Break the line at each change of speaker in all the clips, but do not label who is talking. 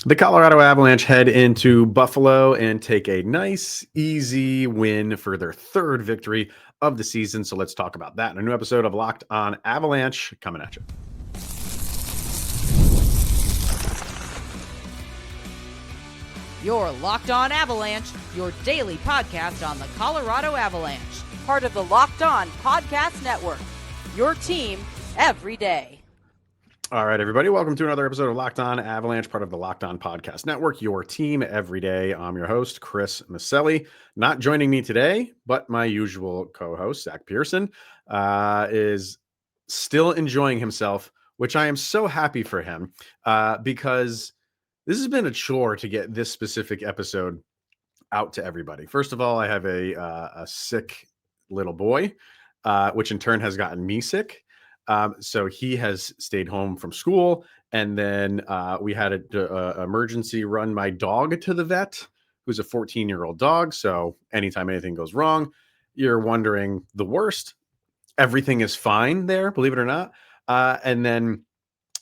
The Colorado Avalanche head into Buffalo and take a nice, easy win for their third victory of the season. So let's talk about that in a new episode of Locked On Avalanche coming at you.
You're Locked On Avalanche, your daily podcast on the Colorado Avalanche. Part of the Locked On Podcast Network, your team every day.
All right, everybody. Welcome to another episode of Locked On Avalanche, part of the Locked On Podcast Network, your team every day. I'm your host, Chris Maselli. Not joining me today, but my usual co-host, Zach Pearson, is still enjoying himself, which I am so happy for him because this has been a chore to get this specific episode out to everybody. First of all, I have a sick little boy, which in turn has gotten me sick. So he has stayed home from school, and then we had an emergency run my dog to the vet, who's a 14-year-old dog. So anytime anything goes wrong, you're wondering the worst. Everything is fine there, believe it or not. And then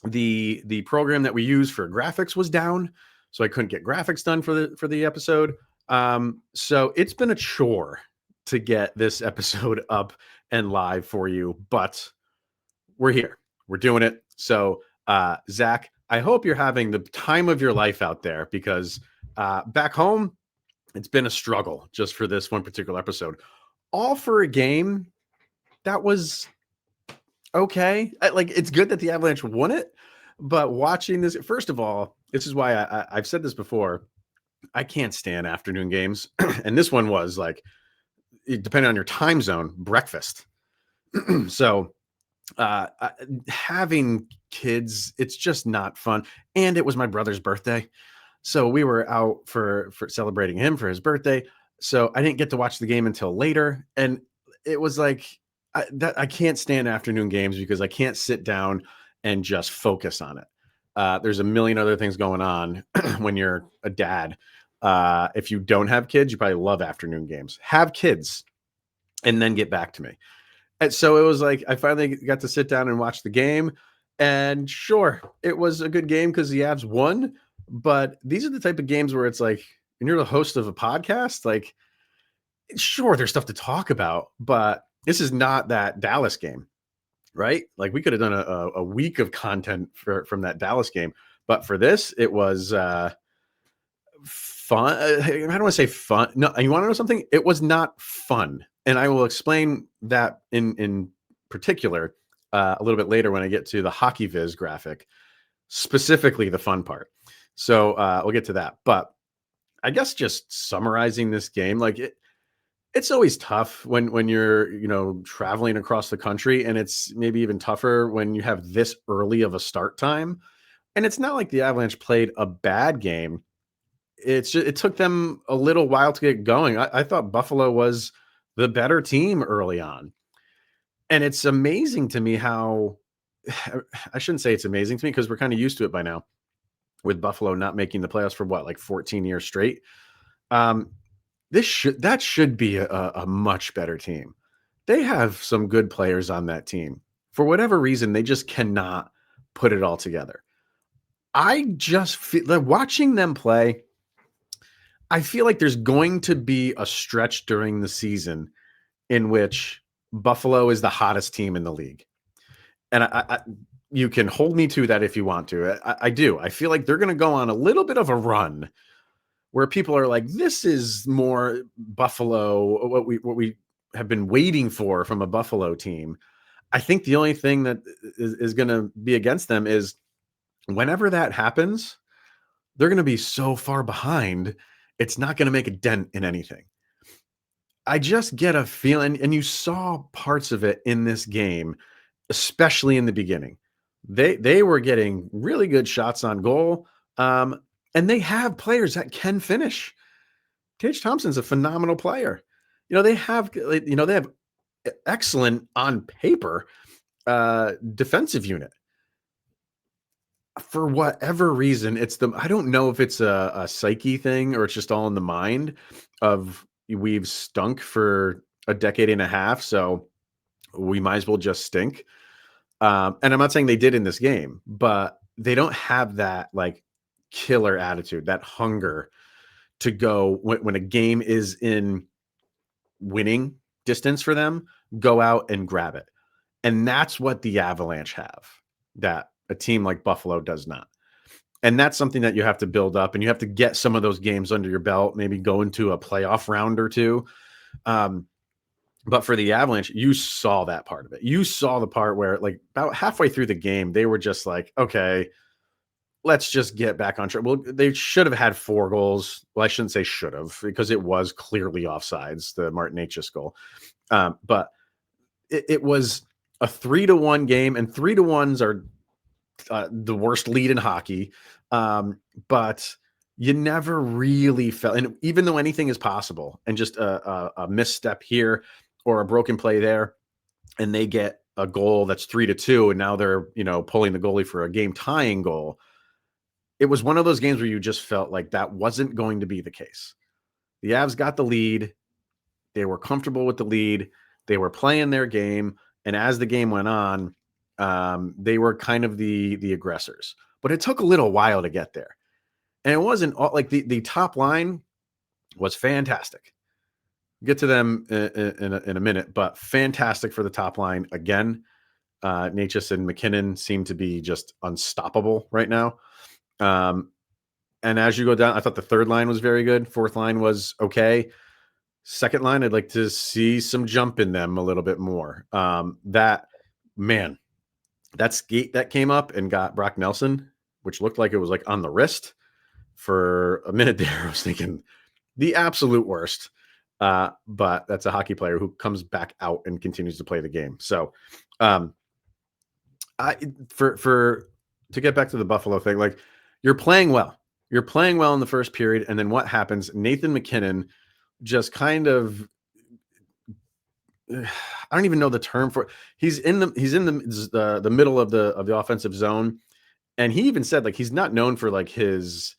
the program that we use for graphics was down, so I couldn't get graphics done for the episode. So it's been a chore to get this episode up and live for you, but we're here. We're doing it. So, Zach, I hope you're having the time of your life out there because back home, it's been a struggle just for this one particular episode. All for a game that was okay. It's good that the Avalanche won it, but watching this, first of all, this is why I've said this before. I can't stand afternoon games. And this one was depending on your time zone, breakfast. So, having kids, it's just not fun. And it was my brother's birthday, so we were out for celebrating him for his birthday, so I didn't get to watch the game until later. And it was I can't stand afternoon games because I can't sit down and just focus on it. There's a million other things going on when you're a dad. If you don't have kids, you probably love afternoon games. Have kids and then get back to me. And so it was I finally got to sit down and watch the game. And sure, it was a good game because the Avs won. But these are the type of games where it's and you're the host of a podcast, sure, there's stuff to talk about, but this is not that Dallas game, right? We could have done a week of content from that Dallas game. But for this, it was fun. I don't want to say fun. No, you want to know something? It was not fun. And I will explain that in particular a little bit later when I get to the Hockey Viz graphic, specifically the fun part. So we'll get to that. But I guess just summarizing this game, it's always tough when you're traveling across the country, and it's maybe even tougher when you have this early of a start time. And it's not like the Avalanche played a bad game. It took them a little while to get going. I thought Buffalo was the better team early on. And it's amazing to me how I shouldn't say it's amazing to me because we're kind of used to it by now with Buffalo not making the playoffs for 14 years straight. That should be a much better team. They have some good players on that team. For whatever reason, they just cannot put it all together. I just feel watching them play, I feel like there's going to be a stretch during the season in which Buffalo is the hottest team in the league. And you can hold me to that if you want to. I do. I feel like they're going to go on a little bit of a run where people are this is more Buffalo, what we have been waiting for from a Buffalo team. I think the only thing that is going to be against them is whenever that happens, they're going to be so far behind. It's not going to make a dent in anything. I just get a feeling, and you saw parts of it in this game, especially in the beginning. They were getting really good shots on goal, and they have players that can finish. Tage Thompson's a phenomenal player. They have excellent on paper defensive unit. For whatever reason, I don't know if it's a psyche thing or it's just all in the mind of we've stunk for a decade and a half, so we might as well just stink. And I'm not saying they did in this game, but they don't have that killer attitude, that hunger to go when a game is in winning distance for them, go out and grab it. And that's what the Avalanche have, that a team like Buffalo does not. And that's something that you have to build up, and you have to get some of those games under your belt, maybe go into a playoff round or two. But for the Avalanche, you saw that part of it. You saw the part where, like, about halfway through the game, they were just like, okay, let's just get back on track. Well, they should have had 4 goals. Well, I shouldn't say should have, because it was clearly offsides, the Martin Necas goal. But it was a 3-1 game, and 3-1s are the worst lead in hockey. But you never really felt, and even though anything is possible, and just a misstep here or a broken play there, and they get a goal that's 3-2, and now they're, pulling the goalie for a game tying goal. It was one of those games where you just felt like that wasn't going to be the case. The Avs got the lead. They were comfortable with the lead. They were playing their game. And as the game went on, they were kind of the aggressors. But it took a little while to get there. And it wasn't all, like the top line was fantastic. Get to them in a minute, but fantastic for the top line. Again, Necas and MacKinnon seem to be just unstoppable right now. And as you go down, I thought the third line was very good. Fourth line was okay. Second line, I'd like to see some jump in them a little bit more. That skate that came up and got Brock Nelson, which looked like it was like on the wrist for a minute there. I was thinking the absolute worst. But that's a hockey player who comes back out and continues to play the game. So, to get back to the Buffalo thing, like, you're playing well. You're playing well in the first period, and then what happens? Nathan MacKinnon just kind of, I don't even know the term for it. He's in the middle of the offensive zone, and he even said, like, he's not known for like his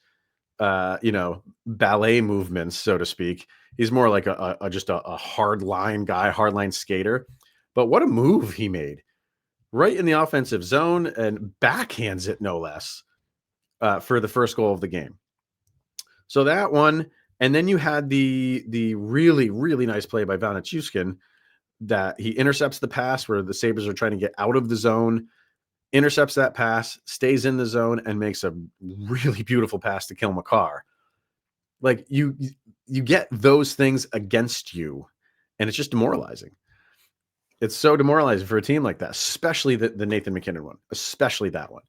ballet movements, so to speak. He's more like just a hard line guy, hard line skater. But what a move he made right in the offensive zone, and backhands it no less, for the first goal of the game. So that one, and then you had the really, really nice play by Vanachuskin that he intercepts the pass where the Sabres are trying to get out of the zone, intercepts that pass, stays in the zone, and makes a really beautiful pass to Cale Makar. Like, you get those things against you, and it's just demoralizing. It's so demoralizing for a team like that, especially the Nathan MacKinnon one, especially that one,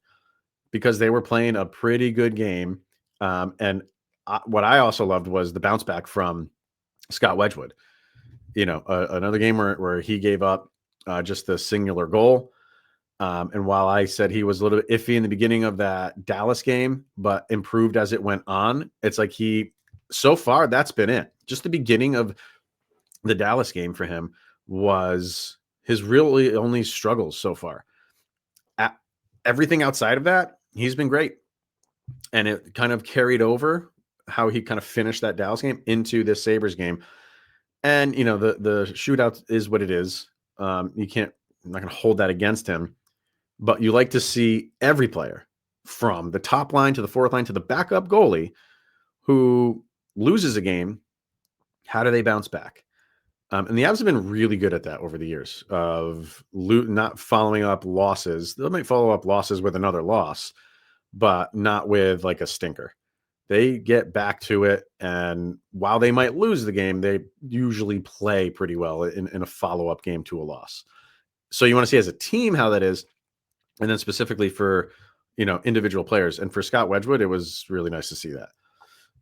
because they were playing a pretty good game. And what I also loved was the bounce back from Scott Wedgwood. Another game where he gave up just the singular goal. And while I said he was a little bit iffy in the beginning of that Dallas game, but improved as it went on, it's like so far, that's been it. Just the beginning of the Dallas game for him was his really only struggles so far. Everything outside of that, he's been great. And it kind of carried over how he kind of finished that Dallas game into this Sabres game. And, the shootout is what it is. I'm not going to hold that against him. But you like to see every player, from the top line to the fourth line to the backup goalie, who loses a game, how do they bounce back? And the Avs have been really good at that over the years of not following up losses. They might follow up losses with another loss, but not with like a stinker. They get back to it, and while they might lose the game, they usually play pretty well in a follow-up game to a loss. So you want to see as a team how that is, and then specifically for individual players. And for Scott Wedgwood, it was really nice to see that,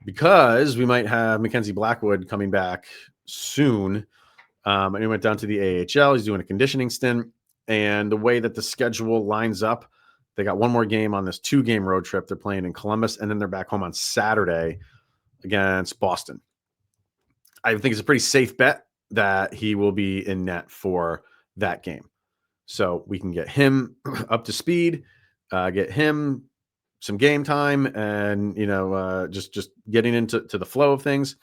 because we might have Mackenzie Blackwood coming back soon. And he went down to the AHL. He's doing a conditioning stint. And the way that the schedule lines up, they got one more game on this 2-game road trip. They're playing in Columbus, and then they're back home on Saturday against Boston. I think it's a pretty safe bet that he will be in net for that game. So we can get him up to speed, get him some game time, and just getting into the flow of things.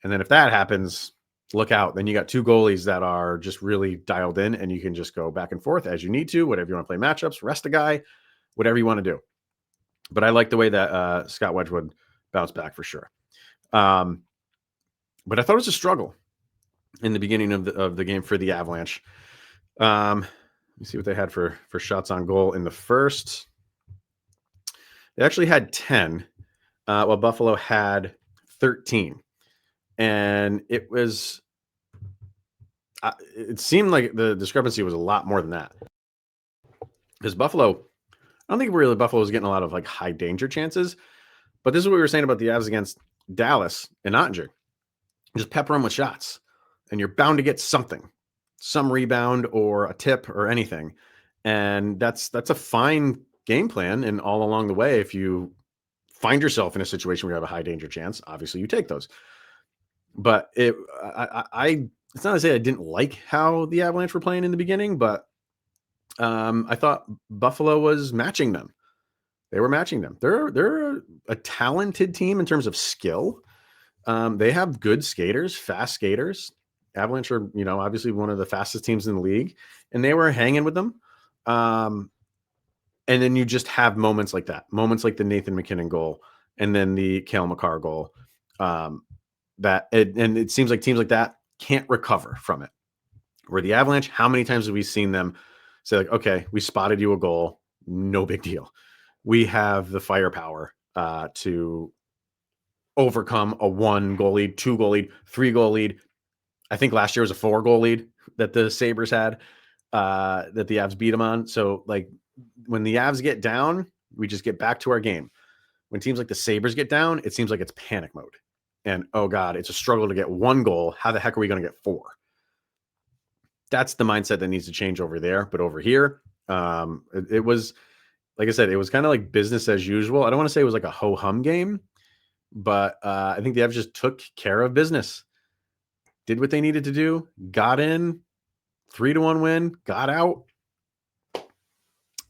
And then if that happens, look out. Then you got 2 goalies that are just really dialed in, and you can just go back and forth as you need to, whatever you want to play matchups, rest a guy, whatever you want to do. But I like the way that Scott Wedgwood bounced back for sure. But I thought it was a struggle in the beginning of the game for the Avalanche. Let me see what they had for shots on goal in the first. They actually had 10, while Buffalo had 13. And it seemed like the discrepancy was a lot more than that. Because Buffalo, I don't think really Buffalo was getting a lot of like high danger chances. But this is what we were saying about the Avs against Dallas and Ottinger. Just pepper them with shots, and you're bound to get something, some rebound or a tip or anything. And that's a fine game plan. And all along the way, if you find yourself in a situation where you have a high danger chance, obviously you take those. But it's not to say I didn't like how the Avalanche were playing in the beginning, but I thought Buffalo was matching them. They were matching them. They're a talented team in terms of skill. They have good skaters, fast skaters. Avalanche are, obviously one of the fastest teams in the league, and they were hanging with them. And then you just have moments like that, moments like the Nathan MacKinnon goal, and then the Cale Makar goal. And it seems like teams like that can't recover from it. Where the Avalanche, how many times have we seen them say like, okay, we spotted you a goal, no big deal. We have the firepower to overcome a 1-goal lead, 2-goal lead, 3-goal lead. I think last year was a 4-goal lead that the Sabres had, that the Avs beat them on. So like when the Avs get down, we just get back to our game. When teams like the Sabres get down, it seems like it's panic mode. And, oh God, it's a struggle to get 1 goal. How the heck are we going to get 4? That's the mindset that needs to change over there. But over here, it was, like I said, it was kind of like business as usual. I don't want to say it was like a ho-hum game, but I think the Avs just took care of business, did what they needed to do, got in, 3-1 win, got out,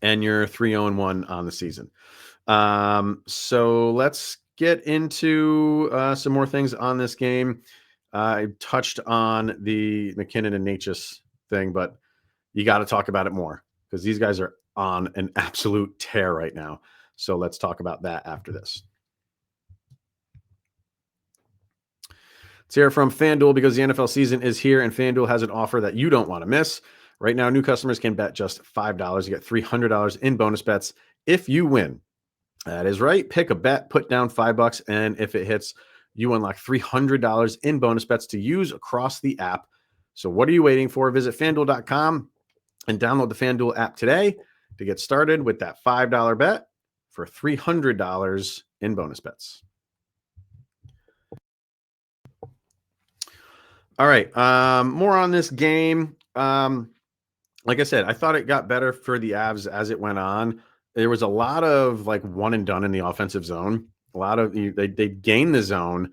and you're 3-0-1 on the season. So let's get into some more things on this game. I touched on the MacKinnon and Necas thing, but you got to talk about it more because these guys are on an absolute tear right now. So let's talk about that after this. Let's hear from FanDuel because the NFL season is here and FanDuel has an offer that you don't want to miss. Right now, new customers can bet just $5. You get $300 in bonus bets if you win. That is right. Pick a bet, put down $5, and if it hits, you unlock $300 in bonus bets to use across the app. So what are you waiting for? Visit FanDuel.com and download the FanDuel app today to get started with that $5 bet for $300 in bonus bets. All right. More on this game. Like I said, I thought it got better for the Avs as it went on. There was a lot of like one and done in the offensive zone. A lot of they gained the zone.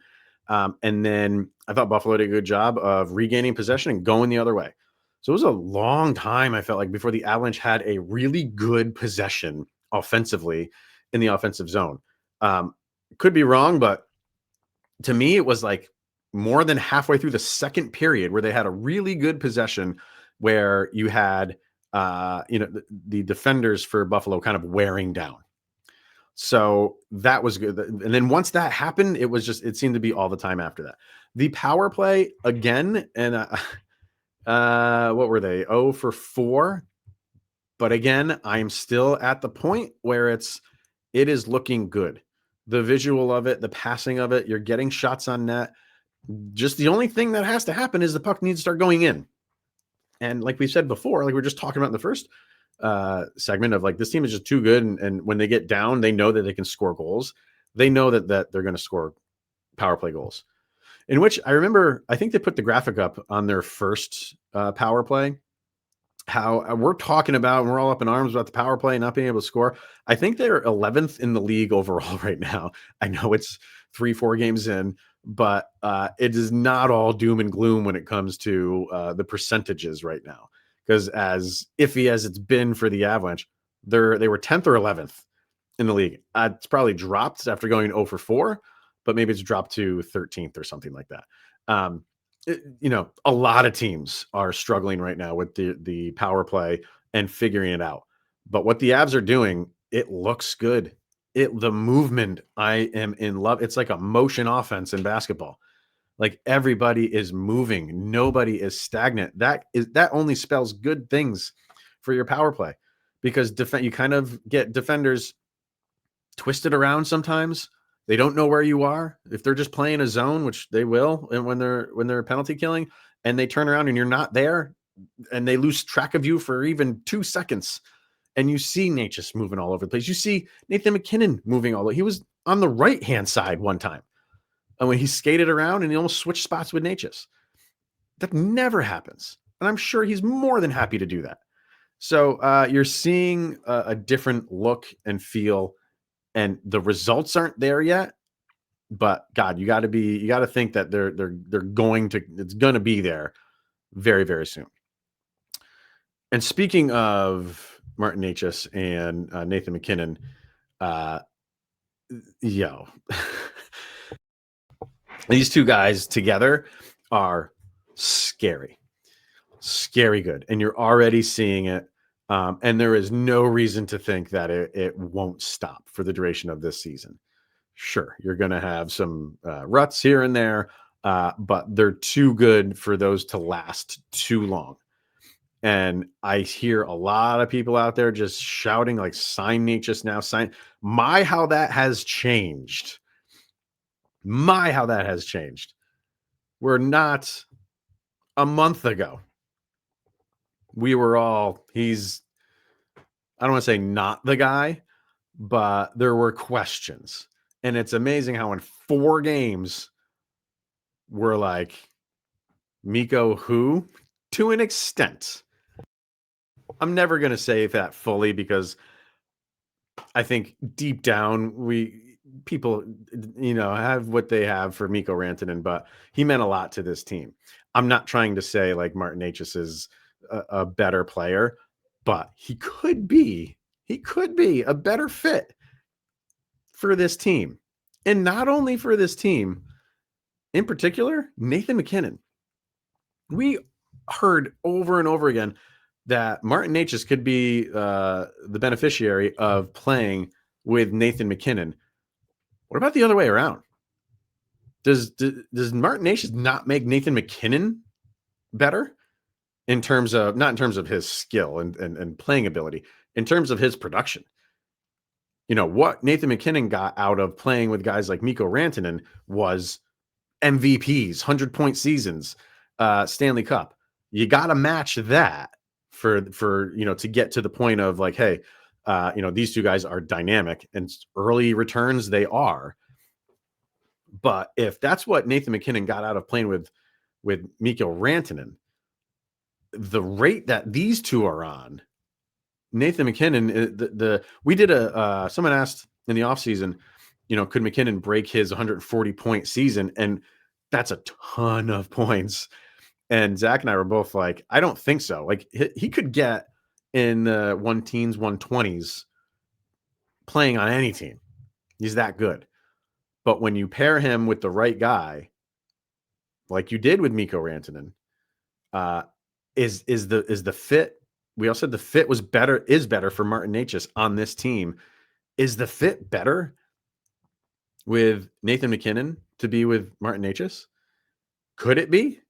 And then I thought Buffalo did a good job of regaining possession and going the other way. So it was a long time, I felt like, before the Avalanche had a really good possession offensively in the offensive zone. Could be wrong, but to me, it was like more than halfway through the second period where they had a really good possession where you had, the defenders for Buffalo kind of wearing down. So that was good. And then once that happened, it seemed to be all the time after that. The power play again, and what were they? 0 for 4. But again, I'm still at the point where it is looking good. The visual of it, the passing of it, you're getting shots on net. Just the only thing that has to happen is the puck needs to start going in. And like we said before, like we were just talking about in the first segment of like, this team is just too good. And when they get down, they know that they can score goals. They know that they're going to score power play goals. In which I remember, I think they put the graphic up on their first power play, how we're talking about, and we're all up in arms about the power play not being able to score. I think they're 11th in the league overall right now. I know it's 3-4 games in, but it is not all doom and gloom when it comes to the percentages right now. Because as iffy as it's been for the Avalanche, they were 10th or 11th in the league. It's probably dropped after going 0 for 4, but maybe it's dropped to 13th or something like that. A lot of teams are struggling right now with the power play and figuring it out. But what the Avs are doing, it looks good. the movement, I am in love. It's like a motion offense in basketball. Like everybody is moving. Nobody is stagnant. That only spells good things for your power play, because you kind of get defenders twisted around sometimes. They don't know where you are. If they're just playing a zone, which they will, and when they're penalty killing, and they turn around and you're not there, and they lose track of you for even 2 seconds, and you see Necas moving all over the place. You see Nathan MacKinnon moving all over. He was on the right-hand side one time, and when he skated around and he almost switched spots with Necas. That never happens. And I'm sure he's more than happy to do that. So you're seeing a different look and feel, and the results aren't there yet. But God, you got to think that it's going to be there very, very soon. And speaking of Martin Necas and Nathan MacKinnon, these two guys together are scary good, and you're already seeing it. And there is no reason to think that it won't stop for the duration of this season. Sure, you're going to have some ruts here and there, but they're too good for those to last too long. And I hear a lot of people out there just shouting like, sign Necas now, sign. How that has changed. How that has changed. We're not a month ago. We were all, I don't want to say not the guy, but there were questions. And it's amazing how in 4 games, we're like, Mikko who? To an extent. I'm never going to say that fully, because I think deep down, people, have what they have for Mikko Rantanen, but he meant a lot to this team. I'm not trying to say like Martin Necas is a better player, but he could be a better fit for this team. And not only for this team, in particular, Nathan MacKinnon. We heard over and over again that Martin Necas could be the beneficiary of playing with Nathan MacKinnon. What about the other way around? Does Martin Necas not make Nathan MacKinnon better not in terms of his skill and playing ability, in terms of his production? What Nathan MacKinnon got out of playing with guys like Mikko Rantanen was MVPs, 100-point seasons, Stanley Cup. You got to match that for to get to the point of like, hey, these two guys are dynamic, and early returns they are. But if that's what Nathan MacKinnon got out of playing with Mikko Rantanen, the rate that these two are on, Nathan MacKinnon, we did someone asked in the offseason, could MacKinnon break his 140-point season? And that's a ton of points. And Zach and I were both like, I don't think so. Like he could get in the 120s playing on any team. He's that good. But when you pair him with the right guy, like you did with Mikko Rantanen, is the fit. We all said the fit is better for Martin Necas on this team. Is the fit better with Nathan MacKinnon to be with Martin Necas? Could it be?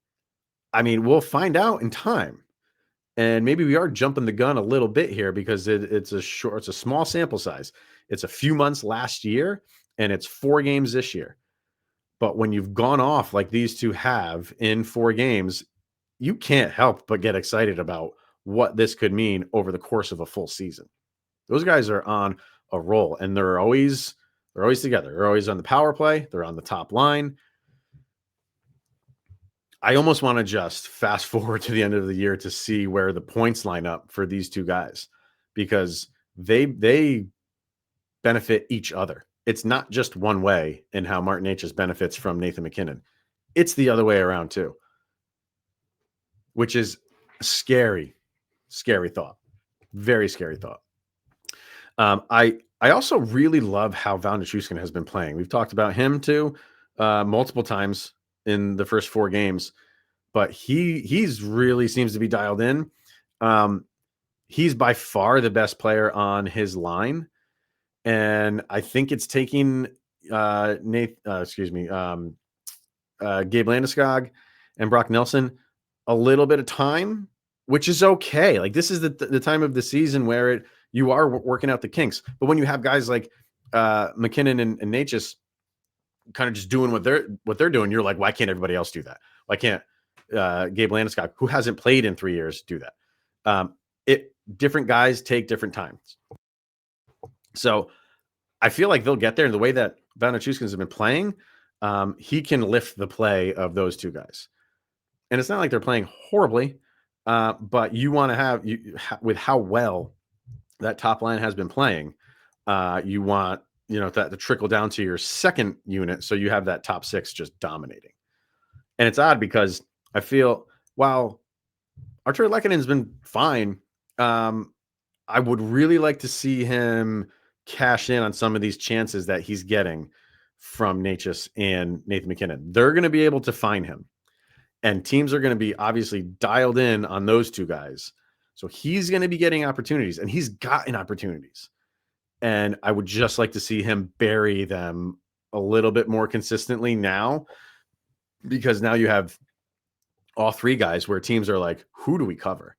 I mean, we'll find out in time. And maybe we are jumping the gun a little bit here, because it's a small sample size. It's a few months last year, and it's 4 games this year. But when you've gone off like these two have in 4 games, you can't help but get excited about what this could mean over the course of a full season. Those guys are on a roll, and they're always together. They're always on the power play. They're on the top line. I almost want to just fast forward to the end of the year to see where the points line up for these two guys, because they benefit each other. It's not just one way in how Martin Necas benefits from Nathan MacKinnon. It's the other way around too, which is scary thought. Very scary thought. I also really love how Val Nichushkin has been playing. We've talked about him too multiple times in the first 4 games, but he's really seems to be dialed in. He's by far the best player on his line, And I think it's taking Gabe Landeskog and Brock Nelson a little bit of time, which is okay. Like, this is the time of the season where you are working out the kinks. But when you have guys like MacKinnon and Necas kind of just doing what they're doing, you're like, why can't everybody else do that? Why can't Gabe Landeskog, who hasn't played in 3 years, do that? Different guys take different times. So I feel like they'll get there. The way that Vanachuskas have been playing, he can lift the play of those two guys. And it's not like they're playing horribly, but you want to have, with how well that top line has been playing, you want, that to trickle down to your second unit, so you have that top six just dominating. And it's odd because I feel, while Artturi Lehkonen's been fine, I would really like to see him cash in on some of these chances that he's getting from Necas and Nathan MacKinnon. They're going to be able to find him, and teams are going to be obviously dialed in on those two guys. So he's going to be getting opportunities, and he's gotten opportunities. And I would just like to see him bury them a little bit more consistently now, because now you have all three guys where teams are like, who do we cover?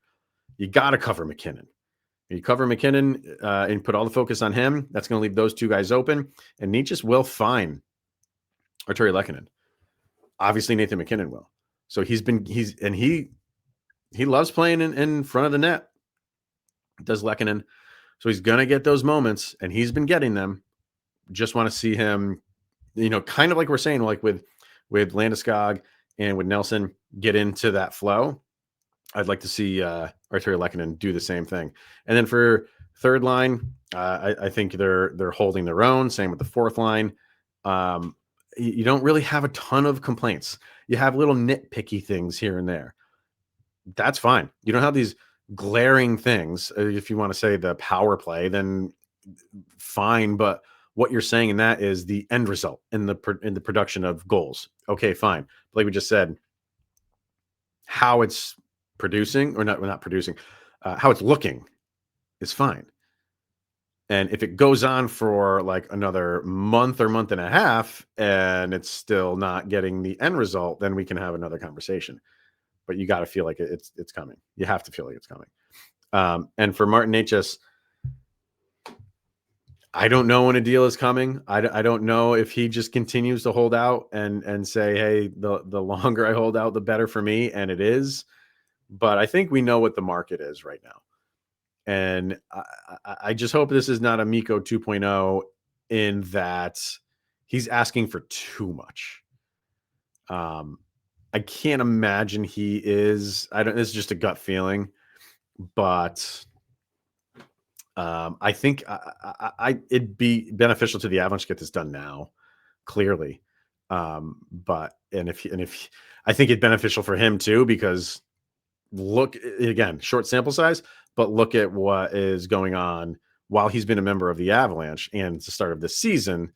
You got to cover MacKinnon. You cover MacKinnon and put all the focus on him. That's going to leave those two guys open. And Necas will find Artturi Lehkonen. Obviously, Nathan MacKinnon will. So he loves playing in front of the net. Does Lehkonen. So he's going to get those moments, and he's been getting them. Just want to see him, kind of like we're saying, like with Landeskog and with Nelson, get into that flow. I'd like to see Artturi Lehkonen do the same thing. And then for third line, I think they're holding their own. Same with the fourth line. You don't really have a ton of complaints. You have little nitpicky things here and there. That's fine. You don't have these glaring things. If you want to say the power play, then fine. But what you're saying in that is the end result in the production of goals. Okay, fine. But like we just said, how it's producing, or not producing, how it's looking is fine. And if it goes on for like another month or month and a half and it's still not getting the end result, then we can have another conversation. But you got to feel like it's coming. You have to feel like it's coming. And for Martin Necas, I don't know when a deal is coming. I don't know if he just continues to hold out and say, hey, the longer I hold out, the better for me. And it is. But I think we know what the market is right now. And I just hope this is not a Mikko 2.0 in that he's asking for too much. I can't imagine he is. This is just a gut feeling, but I think it'd be beneficial to the Avalanche to get this done now, clearly. But if I think it's beneficial for him too, because look, again, short sample size, but look at what is going on while he's been a member of the Avalanche and the start of this season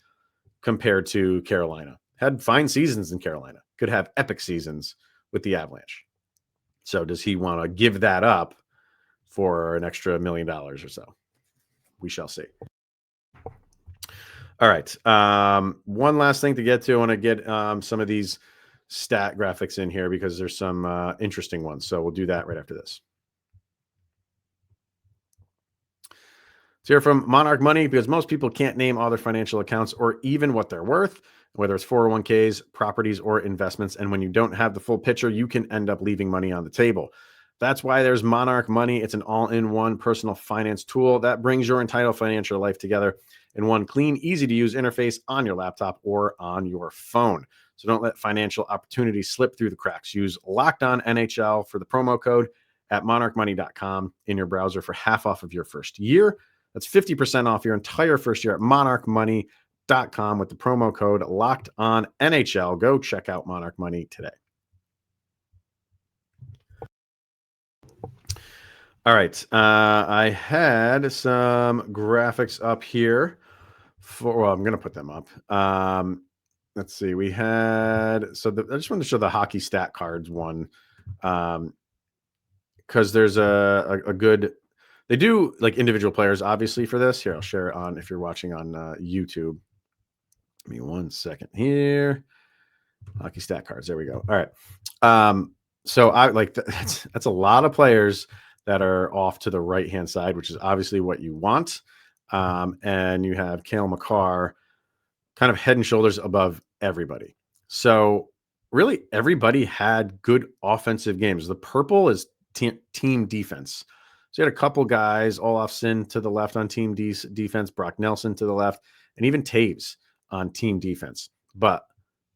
compared to Carolina. Had fine seasons in Carolina, could have epic seasons with the Avalanche. So does he want to give that up for an extra $1 million or so? We shall see. All right. One last thing to get to. I want to get some of these stat graphics in here because there's some interesting ones. So we'll do that right after this. Let's hear from Monarch Money, because most people can't name all their financial accounts or even what they're worth, whether it's 401ks, properties, or investments. And when you don't have the full picture, you can end up leaving money on the table. That's why there's Monarch Money. It's an all-in-one personal finance tool that brings your entire financial life together in one clean, easy-to-use interface on your laptop or on your phone. So don't let financial opportunities slip through the cracks. Use Locked On NHL for the promo code at monarchmoney.com in your browser for half off of your first year. That's 50% off your entire first year at monarchmoney.com with the promo code Locked On NHL. Go check out Monarch Money today. All right. I had some graphics up here I'm going to put them up. Let's see. We had, I just wanted to show the hockey stat cards one, because there's a good They do like individual players, obviously, for this. Here, I'll share it on if you're watching on YouTube. Give me 1 second here. Hockey stat cards. There we go. All right. So I like that's a lot of players that are off to the right hand side, which is obviously what you want. And you have Cale Makar kind of head and shoulders above everybody. So really, everybody had good offensive games. The purple is team defense. So you had a couple guys, Olofsson to the left on team defense, Brock Nelson to the left, and even Taves on team defense. But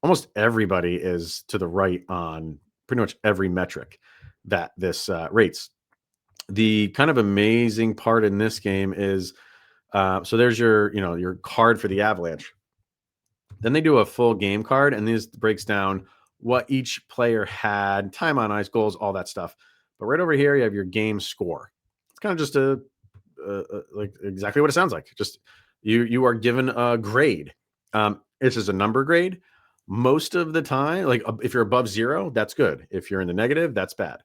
almost everybody is to the right on pretty much every metric that this rates. The kind of amazing part in this game is so there's your card for the Avalanche. Then they do a full game card, and this breaks down what each player had, time on ice, goals, all that stuff. But right over here, you have your game score. It's kind of just like exactly what it sounds like. Just you are given a grade. This is a number grade. Most of the time, like if you're above 0, that's good. If you're in the negative, that's bad.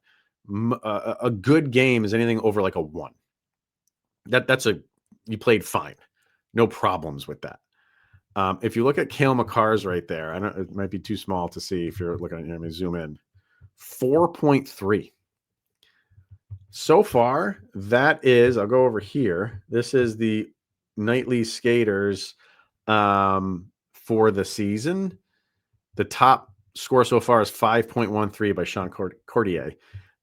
A good game is anything over like a 1. You played fine, no problems with that. If you look at Cale Makar's right there, it might be too small to see if you're looking at it. Let me zoom in. 4.3. So far, that is, I'll go over here. This is the nightly skaters for the season. The top score so far is 5.13 by Sean Cordier.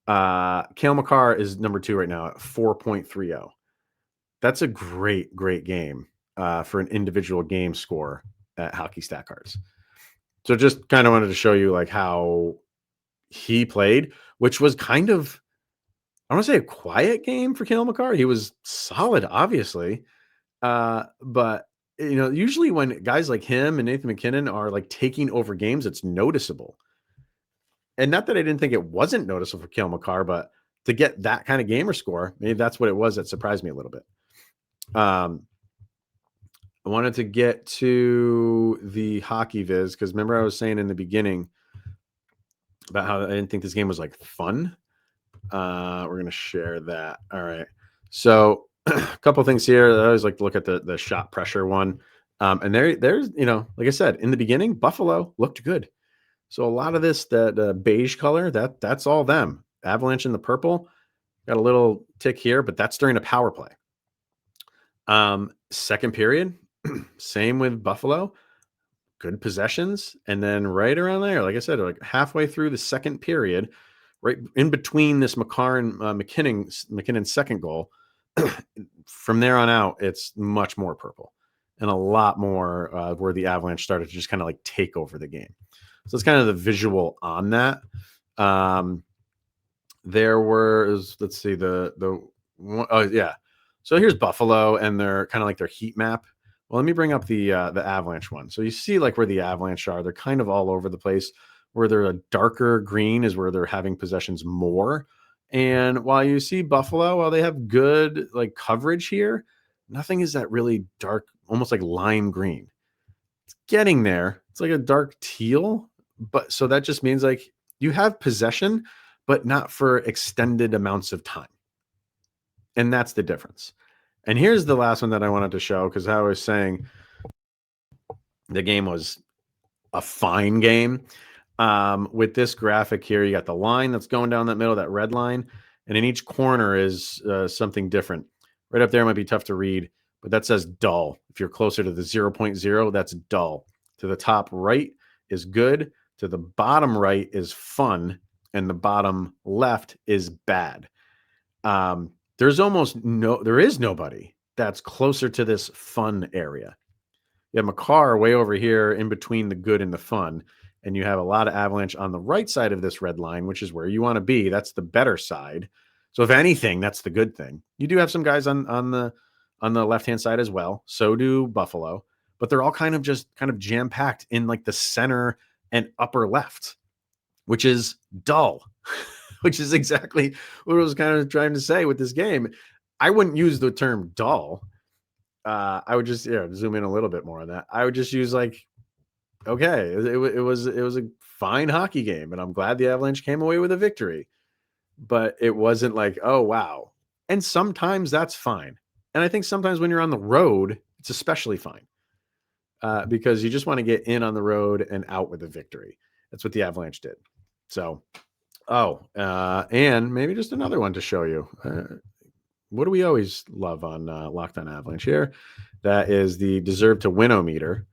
Cale Makar is number 2 right now at 4.30. That's a great game for an individual game score at Hockey Stat Cards. So just kind of wanted to show you like how he played, which was kind of, I want to say a quiet game for Cale Makar. He was solid, obviously. But usually when guys like him and Nathan MacKinnon are like taking over games, it's noticeable. And not that I didn't think it wasn't noticeable for Cale Makar, but to get that kind of gamer score, maybe that's what it was that surprised me a little bit. I wanted to get to the hockey viz because remember I was saying in the beginning about how I didn't think this game was like fun. We're going to share that. All right. So a couple things here. I always like to look at the shot pressure one. And there's, like I said, in the beginning, Buffalo looked good. So a lot of this, that beige color, that's all them. Avalanche in the purple, got a little tick here, but that's during a power play. Second period, same with Buffalo, good possessions. And then right around there, like I said, like halfway through the second period, right in between this Makar and MacKinnon's second goal, from there on out, it's much more purple and a lot more where the Avalanche started to just kind of like take over the game. So it's kind of the visual on that. There was, let's see, so here's Buffalo and they're kind of like their heat map. Well, let me bring up the Avalanche one. So you see like where the Avalanche are, they're kind of all over the place. Where they're a darker green is where they're having possessions more. And while you see Buffalo, while they have good like coverage here, nothing is that really dark, almost like lime green. It's getting there. It's like a dark teal, but so that just means like you have possession, but not for extended amounts of time. And that's the difference. And here's the last one that I wanted to show because I was saying the game was a fine game. With this graphic here, you got the line that's going down that middle, that red line, and in each corner is something different. Right up there might be tough to read, but that says dull. If you're closer to the 0.0, that's dull. To the top right is good. To the bottom right is fun. And the bottom left is bad. There is nobody that's closer to this fun area. You have Makar way over here in between the good and the fun. And you have a lot of Avalanche on the right side of this red line, which is where you want to be. That's the better side. So if anything, that's the good thing. You do have some guys on the left-hand side as well. So do Buffalo, but they're all kind of jam-packed in like the center and upper left, which is dull, which is exactly what I was kind of trying to say with this game. I wouldn't use the term dull. I would just zoom in a little bit more on that. I would just use like, okay, it was a fine hockey game, and I'm glad the Avalanche came away with a victory. But it wasn't like, oh wow, And sometimes that's fine. And I think sometimes when you're on the road, it's especially fine because you just want to get in on the road and out with a victory. That's what the Avalanche did. So, and maybe just another one to show you. What do we always love on Locked On Avalanche here? That is the deserve to win-o-meter.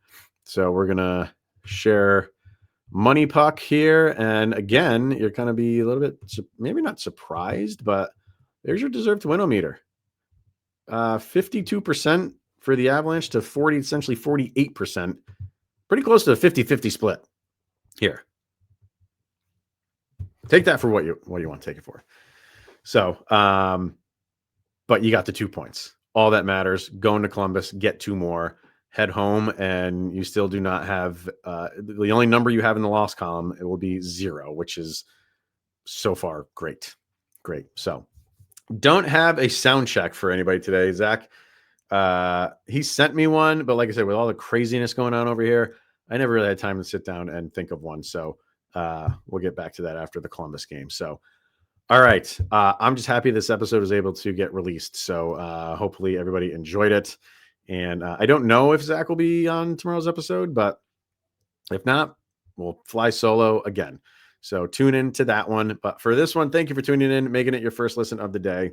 So we're going to share Money Puck here. And again, you're going to be a little bit, maybe not surprised, but there's your deserve to win-o-meter. 52% for the Avalanche to essentially 48%. Pretty close to a 50-50 split here. Take that for what you want to take it for. So, but you got the 2 points. All that matters. Going to Columbus, get 2 more, head home, and you still do not have the only number you have in the loss column. It will be 0, which is so far great. So, don't have a sound check for anybody today, Zach. He sent me one, but like I said, with all the craziness going on over here, I never really had time to sit down and think of one. So we'll get back to that after the Columbus game. So, all right. I'm just happy this episode was able to get released. So hopefully everybody enjoyed it. And I don't know if Zach will be on tomorrow's episode, but if not, we'll fly solo again. So tune in to that one. But for this one, thank you for tuning in, making it your first listen of the day,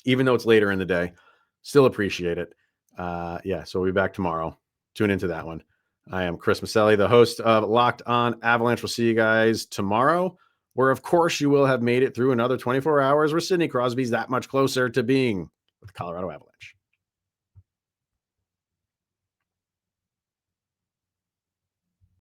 even though it's later in the day. Still appreciate it. So we'll be back tomorrow. Tune into that one. I am Chris Maselli, the host of Locked On Avalanche. We'll see you guys tomorrow, where, of course, you will have made it through another 24 hours where Sidney Crosby's that much closer to being with the Colorado Avalanche.